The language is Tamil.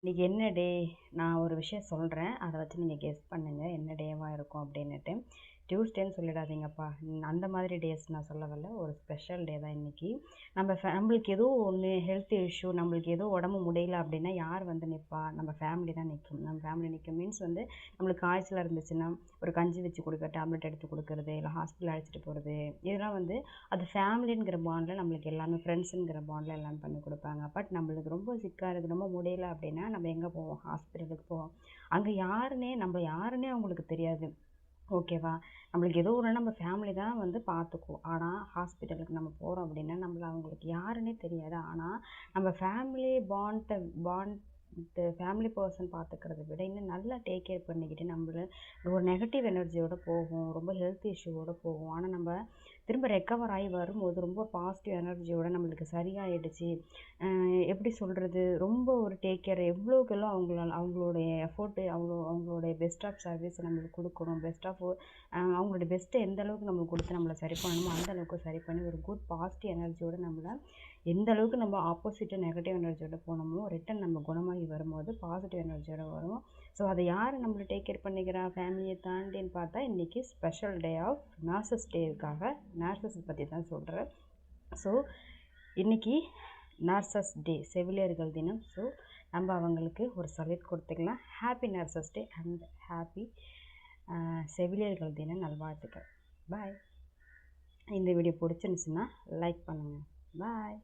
இன்னைக்கு என்ன டே? நான் ஒரு விஷயம் சொல்கிறேன், அதை வச்சு நீங்கள் கெஸ் பண்ணுங்கள் என்ன டேவாக இருக்கும் அப்படின்னுட்டு. டியூஸ்டேன்னு சொல்லிடாதீங்கப்பா, அந்த மாதிரி டேஸ் நான் சொல்ல வரல. ஒரு ஸ்பெஷல் டே தான் இன்றைக்கி. நம்மளுக்கு ஏதோ ஒன்று ஹெல்த் இஷ்யூ, நம்மளுக்கு ஏதோ உடம்பு முடியல அப்படின்னா யார் வந்து நிற்பா? நம்ம ஃபேமிலி தான் நிற்கும். நம்ம ஃபேமிலி நிற்கும் மீன்ஸ் வந்து நம்மளுக்கு காய்ச்சலாக இருந்துச்சுன்னா ஒரு கஞ்சி வச்சு கொடுக்க, டேப்லெட் எடுத்து கொடுக்குறது, இல்லை ஹாஸ்பிட்டல் அழைச்சிட்டு போகிறது, இதெல்லாம் வந்து அது ஃபேமிலிங்கிற பாண்டில் நம்மளுக்கு எல்லாமே ஃப்ரெண்ட்ஸுங்கிற பாண்டில் எல்லாமே பண்ணி கொடுப்பாங்க. பட் நம்மளுக்கு ரொம்ப சிக்காக இருக்குது, ரொம்ப முடியல அப்படின்னா நம்ம எங்கே போவோம்? ஹாஸ்பிட்டலுக்கு போவோம். அங்கே யாருன்னே அவங்களுக்கு தெரியாது. ஓகேவா? நம்மளுக்கு ஏதோ ஒன்று நம்ம ஃபேமிலி தான் வந்து பார்த்துக்குவோம். ஆனால் ஹாஸ்பிட்டலுக்கு நம்ம போகிறோம் அப்படின்னா அவங்களுக்கு யாருன்னே தெரியாது. ஆனால் நம்ம ஃபேமிலி ஃபேமிலி பர்சன் பார்த்துக்கிறத விட இன்னும் நல்லா டேக் கேர் பண்ணிக்கிட்டு நம்மள ஒரு நெகட்டிவ் எனர்ஜியோடு போகும், ரொம்ப ஹெல்த் இஷ்யூவோடு போகும். ஆனால் நம்ம திரும்ப ரெக்கவர் ஆகி வரும்போது ரொம்ப பாசிட்டிவ் எனர்ஜியோடு நம்மளுக்கு சரியாயிடுச்சு, எப்படி சொல்கிறது, ரொம்ப ஒரு டேக் கேர் எவ்வளோக்கு எவ்வளோ அவங்களுடைய எஃபோர்ட்டு, அவங்களுடைய பெஸ்ட் ஆஃப் சர்வீஸ் நம்மளுக்கு கொடுக்கணும், பெஸ்ட் ஆஃப் அவங்களோட பெஸ்ட்டை எந்த அளவுக்கு நம்மளுக்கு கொடுத்து நம்மளை சரி பண்ணணுமோ அந்த அளவுக்கு சரி பண்ணி ஒரு குட் பாசிட்டிவ் எனர்ஜியோடு நம்மளை எந்த அளவுக்கு நம்ம ஆப்போசிட்டாக நெகட்டிவ் எனர்ஜியோட போனோமோ ரிட்டன் நம்ம குணமாகி வரும்போது பாசிட்டிவ் எனர்ஜியோட வரும். ஸோ அதை யார் நம்மளை டேக் கேர் பண்ணிக்கிறா ஃபேமிலியை தாண்டின்னு பார்த்தா இன்றைக்கி ஸ்பெஷல் டே ஆஃப் நர்சஸ் டேக்காக நர்சஸ் பற்றி தான் சொல்கிறேன். ஸோ இன்றைக்கி நர்சஸ் டே, செவிலியர்கள் தினம். ஸோ நம்ம அவங்களுக்கு ஒரு சல்யூட் கொடுத்துக்கலாம். Happy nurses day and happy செவிலியர்கள் தின நல்வாழ்த்துக்கள். பாய். இந்த வீடியோ பிடிச்சிருந்துச்சுன்னா லைக் பண்ணுங்கள். பாய்.